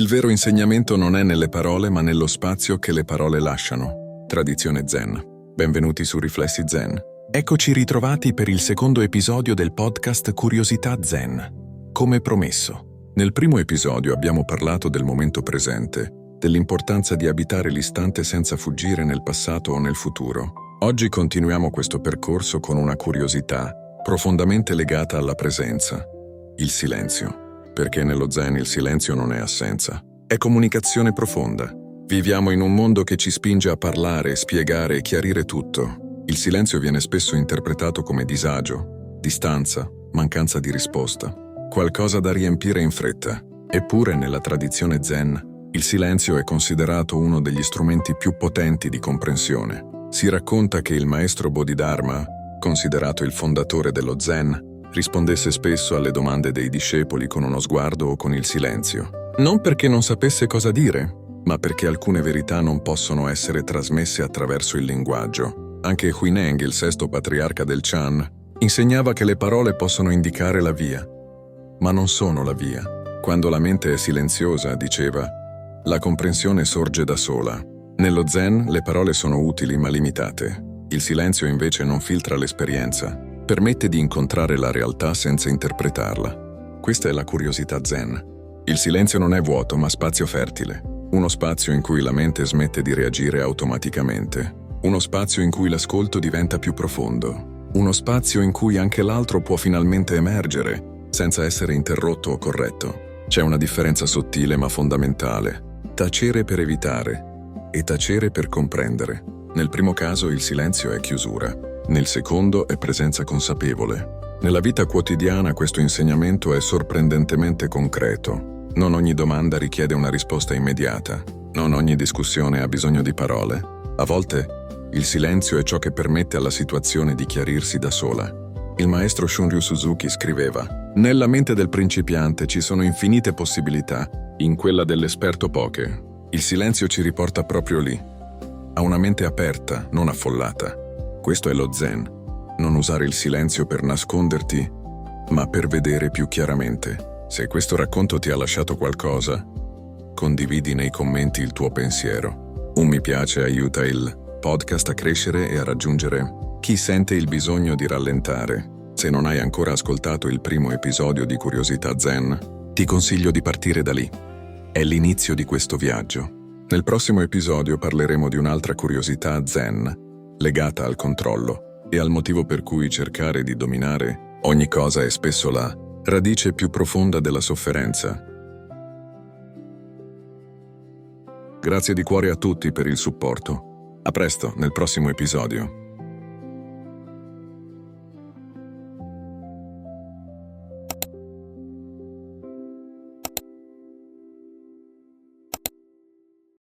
vero insegnamento non è nelle parole, ma nello spazio che le parole lasciano. Tradizione Zen. Benvenuti su Riflessi Zen. Eccoci ritrovati per il secondo episodio del podcast Curiosità Zen. Come promesso, nel primo episodio abbiamo parlato del momento presente, dell'importanza di abitare l'istante senza fuggire nel passato o nel futuro. Oggi continuiamo questo percorso con una curiosità profondamente legata alla presenza, il silenzio. Perché nello Zen il silenzio non è assenza, è comunicazione profonda. Viviamo in un mondo che ci spinge a parlare, spiegare e chiarire tutto. Il silenzio viene spesso interpretato come disagio, distanza, mancanza di risposta, qualcosa da riempire in fretta. Eppure nella tradizione Zen, il silenzio è considerato uno degli strumenti più potenti di comprensione. Si racconta che il maestro Bodhidharma, considerato il fondatore dello Zen, rispondesse spesso alle domande dei discepoli con uno sguardo o con il silenzio. Non perché non sapesse cosa dire, ma perché alcune verità non possono essere trasmesse attraverso il linguaggio. Anche Huineng, il sesto patriarca del Chan, insegnava che le parole possono indicare la via, ma non sono la via. Quando la mente è silenziosa, diceva, la comprensione sorge da sola. Nello Zen le parole sono utili ma limitate. Il silenzio invece non filtra l'esperienza. Permette di incontrare la realtà senza interpretarla. Questa è la curiosità Zen. Il silenzio non è vuoto, ma spazio fertile. Uno spazio in cui la mente smette di reagire automaticamente. Uno spazio in cui l'ascolto diventa più profondo. Uno spazio in cui anche l'altro può finalmente emergere, senza essere interrotto o corretto. C'è una differenza sottile ma fondamentale. Tacere per evitare e tacere per comprendere. Nel primo caso il silenzio è chiusura. Nel secondo è presenza consapevole. Nella vita quotidiana questo insegnamento è sorprendentemente concreto. Non ogni domanda richiede una risposta immediata. Non ogni discussione ha bisogno di parole. A volte il silenzio è ciò che permette alla situazione di chiarirsi da sola. Il maestro Shunryu Suzuki scriveva: «Nella mente del principiante ci sono infinite possibilità, in quella dell'esperto poche. Il silenzio ci riporta proprio lì, a una mente aperta, non affollata». Questo è lo Zen, non usare il silenzio per nasconderti, ma per vedere più chiaramente. Se questo racconto ti ha lasciato qualcosa, condividi nei commenti il tuo pensiero. Un mi piace aiuta il podcast a crescere e a raggiungere chi sente il bisogno di rallentare. Se non hai ancora ascoltato il primo episodio di Curiosità Zen, ti consiglio di partire da lì. È l'inizio di questo viaggio. Nel prossimo episodio parleremo di un'altra curiosità Zen, legata al controllo e al motivo per cui cercare di dominare ogni cosa è spesso la radice più profonda della sofferenza. Grazie di cuore a tutti per il supporto. A presto nel prossimo episodio.